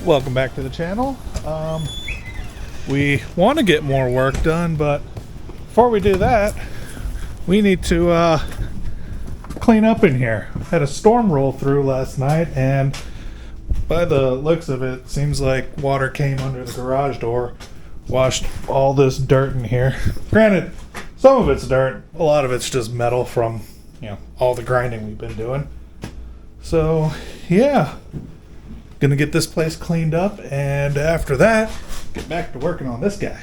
Welcome back to the channel. We want to get more work done, but before we do that, we need to clean up in here. Had a storm roll through last night, and by the looks of it, seems like water came under the garage door, washed all this dirt in here. Granted, some of it's dirt, a lot of it's just metal from, all the grinding we've been doing. So, yeah, gonna get this place cleaned up, and after that, get back to working on this guy.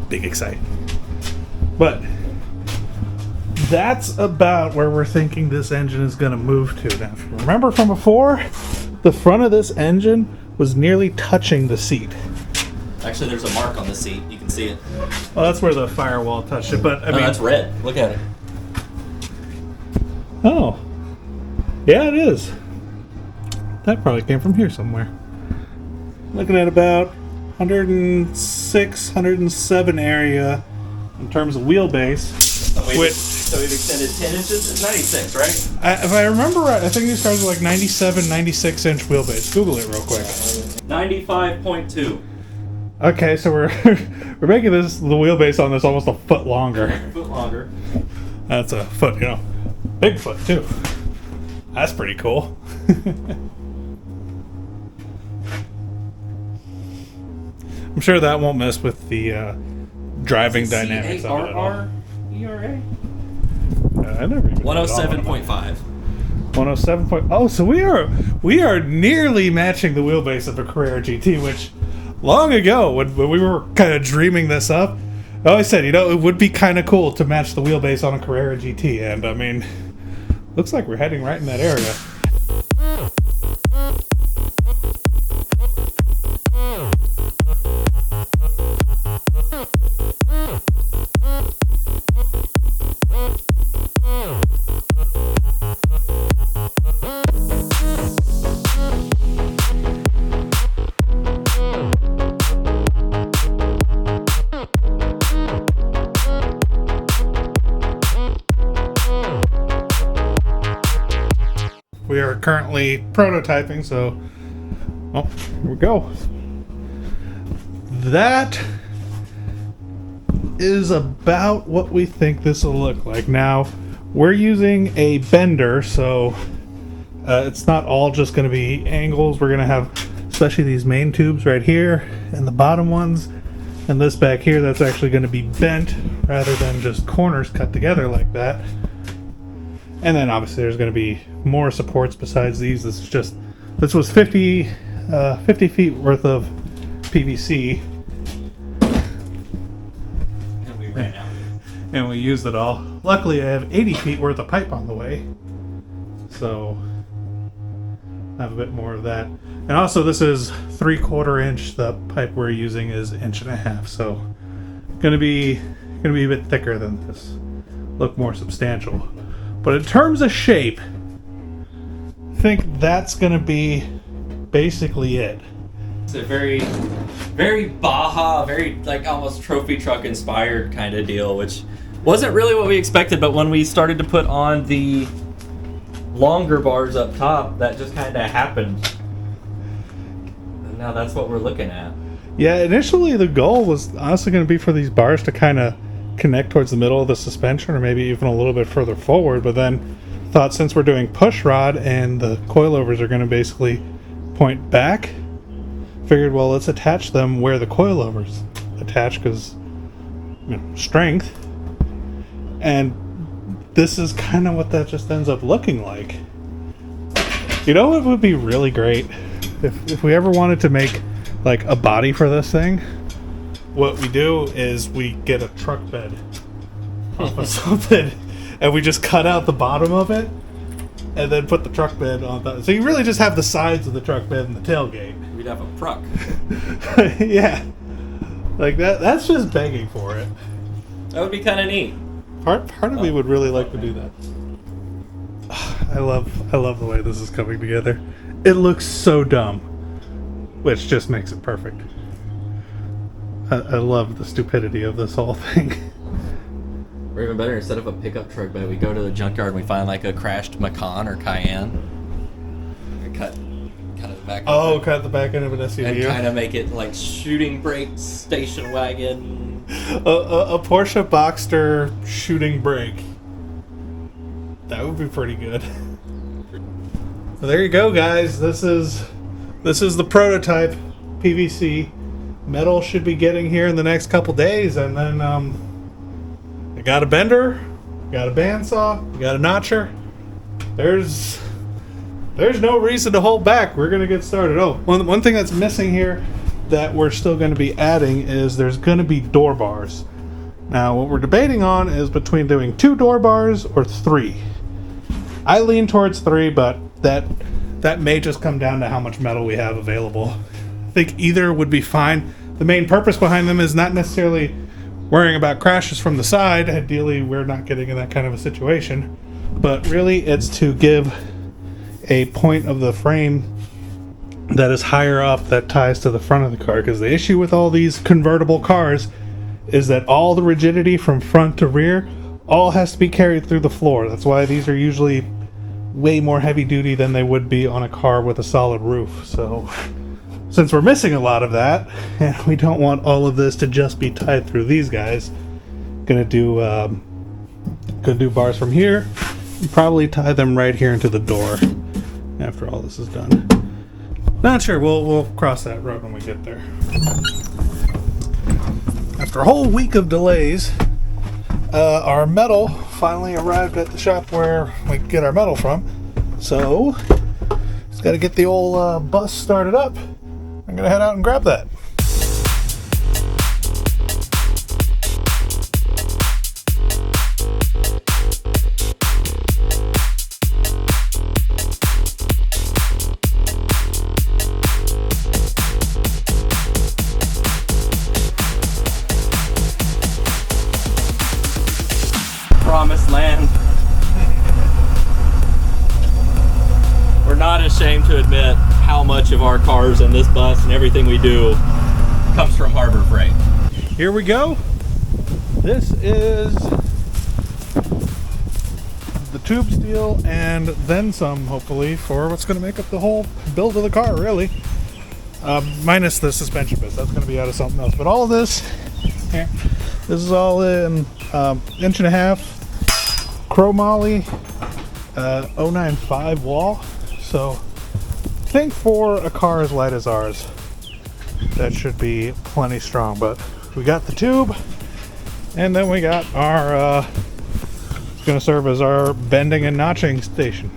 Big exciting. But that's about where we're thinking this engine is going to move to. Now, if you remember from before, the front of this engine was nearly touching the seat. Actually, there's a mark on the seat. You can see it. Well, that's where the firewall touched it, but I mean... that's red. Look at it. Oh. Yeah, it is. That probably came from here somewhere. Looking at about 106, 107 area in terms of wheelbase. So we've extended 10 inches? It's 96, right? If I remember right, I think these cars are like 97, 96 inch wheelbase. Google it real quick. 95.2. Okay, so we're making the wheelbase on this almost a foot longer. A foot longer. That's a foot, big foot too. That's pretty cool. I'm sure that won't mess with the driving dynamics of it at all. ERA? I never even 107.5. 107. Oh, so we are nearly matching the wheelbase of a Carrera GT, which long ago when we were kind of dreaming this up, I always said, it would be kind of cool to match the wheelbase on a Carrera GT, and I mean, looks like we're heading right in that area. We are currently prototyping, so here we go. That is about what we think this will look like. Now, we're using a bender, so it's not all just going to be angles. We're going to have, especially these main tubes right here, and the bottom ones, and this back here, that's actually going to be bent rather than just corners cut together like that. And then obviously there's going to be more supports besides these. This was 50 feet worth of PVC. And we ran out. And we used it all. Luckily I have 80 feet worth of pipe on the way. So I have a bit more of that. And also this is 3/4 inch. The pipe we're using is 1.5 inches. So gonna be a bit thicker than this. Look more substantial. But in terms of shape, I think that's going to be basically it. It's a very, very Baja, very like almost trophy truck inspired kind of deal, which wasn't really what we expected, but when we started to put on the longer bars up top, that just kind of happened. And now that's what we're looking at. Yeah, initially the goal was honestly going to be for these bars to kind of connect towards the middle of the suspension, or maybe even a little bit further forward, but then thought since we're doing push rod and the coilovers are going to basically point back, figured, well, let's attach them where the coilovers attach, because strength. And this is kind of what that just ends up looking like. What would be really great if we ever wanted to make like a body for this thing? What we do is we get a truck bed off of something, and we just cut out the bottom of it, and then put the truck bed on top. So you really just have the sides of the truck bed and the tailgate. We'd have a truck. Yeah, like that's just begging for it. That would be kind of neat. Part of me would really like to do that. I love the way this is coming together. It looks so dumb, which just makes it perfect. I love the stupidity of this whole thing. Or even better, instead of a pickup truck bed, we go to the junkyard and we find like a crashed Macan or Cayenne. We cut the back. Cut the back end of an SUV. And kind of make it like shooting brake station wagon. A Porsche Boxster shooting brake. That would be pretty good. Well, there you go, guys. This is the prototype PVC. Metal should be getting here in the next couple days, and then I got a bender, got a bandsaw, got a notcher. There's no reason to hold back. We're gonna get started. Oh, one thing that's missing here that we're still going to be adding is there's going to be door bars. Now, what we're debating on is between doing 2 door bars or 3. I lean towards 3, but that may just come down to how much metal we have available. I think either would be fine. The main purpose behind them is not necessarily worrying about crashes from the side. Ideally, we're not getting in that kind of a situation. But really, it's to give a point of the frame that is higher up that ties to the front of the car. Because the issue with all these convertible cars is that all the rigidity from front to rear all has to be carried through the floor. That's why these are usually way more heavy duty than they would be on a car with a solid roof. So since we're missing a lot of that, and we don't want all of this to just be tied through these guys, gonna do bars from here and probably tie them right here into the door after all this is done. Not sure, we'll cross that road when we get there. After a whole week of delays, our metal finally arrived at the shop where we get our metal from. So, just got to get the old bus started up. I'm going to head out and grab that. Promised land. We're not ashamed to admit how much of our cars and this bus and everything we do comes from Harbor Freight. Here we go. This is the tube steel and then some, hopefully, for what's going to make up the whole build of the car, really. Minus the suspension bits. That's going to be out of something else. But all of this, here, this is all in 1.5 chromoly 095 wall. So I think for a car as light as ours, that should be plenty strong. But we got the tube, and then we got our it's going to serve as our bending and notching station.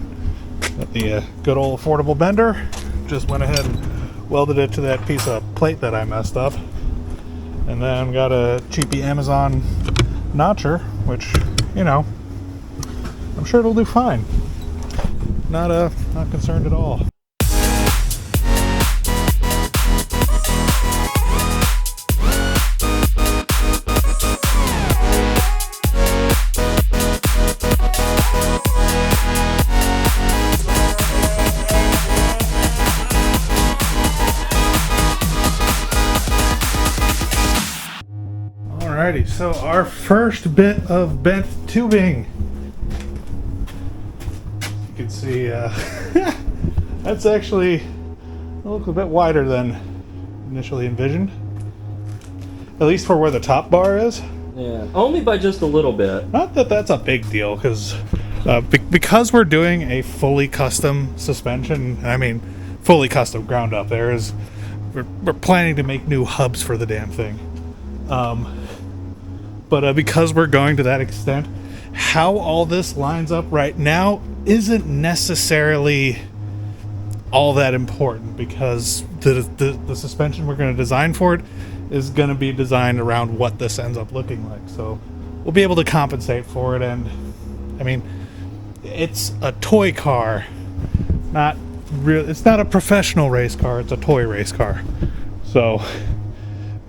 Got the good old affordable bender. Just went ahead and welded it to that piece of plate that I messed up. And then got a cheapy Amazon notcher, which, you know, I'm sure it'll do fine. Not concerned at all. Alrighty, so our first bit of bent tubing. You can see that's actually looks a bit wider than initially envisioned. At least for where the top bar is. Yeah, only by just a little bit. Not that that's a big deal, because we're doing a fully custom suspension. I mean, fully custom, ground up. We're planning to make new hubs for the damn thing. But because we're going to that extent, how all this lines up right now isn't necessarily all that important, because the suspension we're going to design for it is going to be designed around what this ends up looking like. So we'll be able to compensate for it. And I mean, it's a toy car, not real. It's not a professional race car. It's a toy race car. So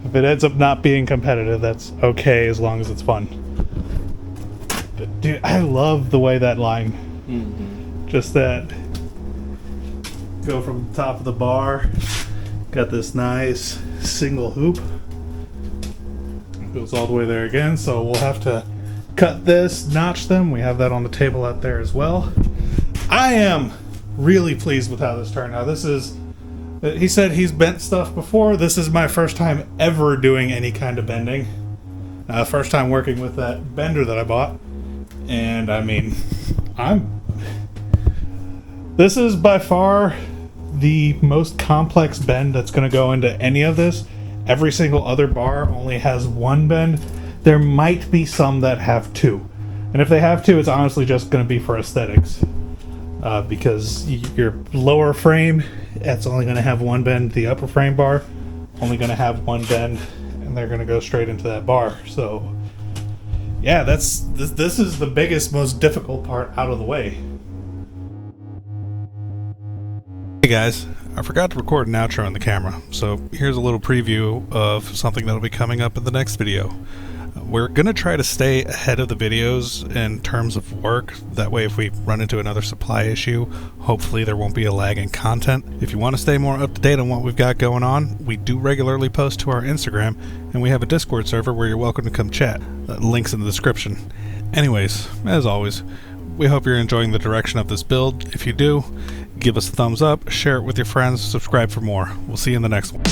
if it ends up not being competitive, that's okay as long as it's fun. But dude, I love the way that line, just that go from the top of the bar. Got this nice single hoop. Goes all the way there again, so we'll have to cut this, notch them. We have that on the table out there as well. I am really pleased with how this turned out. This is, he said he's bent stuff before. This is my first time ever doing any kind of bending. First time working with that bender that I bought. And I mean, this is by far the most complex bend that's going to go into any of this. Every single other bar only has one bend. There might be some that have two. And if they have two, it's honestly just going to be for aesthetics. Because your lower frame, it's only going to have one bend. The upper frame bar, only going to have one bend. And they're going to go straight into that bar. So, yeah, this is the biggest, most difficult part out of the way. Hey guys, I forgot to record an outro on the camera, so here's a little preview of something that'll be coming up in the next video. We're going to try to stay ahead of the videos in terms of work. That way if we run into another supply issue, hopefully there won't be a lag in content. If you want to stay more up to date on what we've got going on, we do regularly post to our Instagram, and we have a Discord server where you're welcome to come chat. Links in the description. Anyways, as always, we hope you're enjoying the direction of this build. If you do, give us a thumbs up, share it with your friends, subscribe for more. We'll see you in the next one.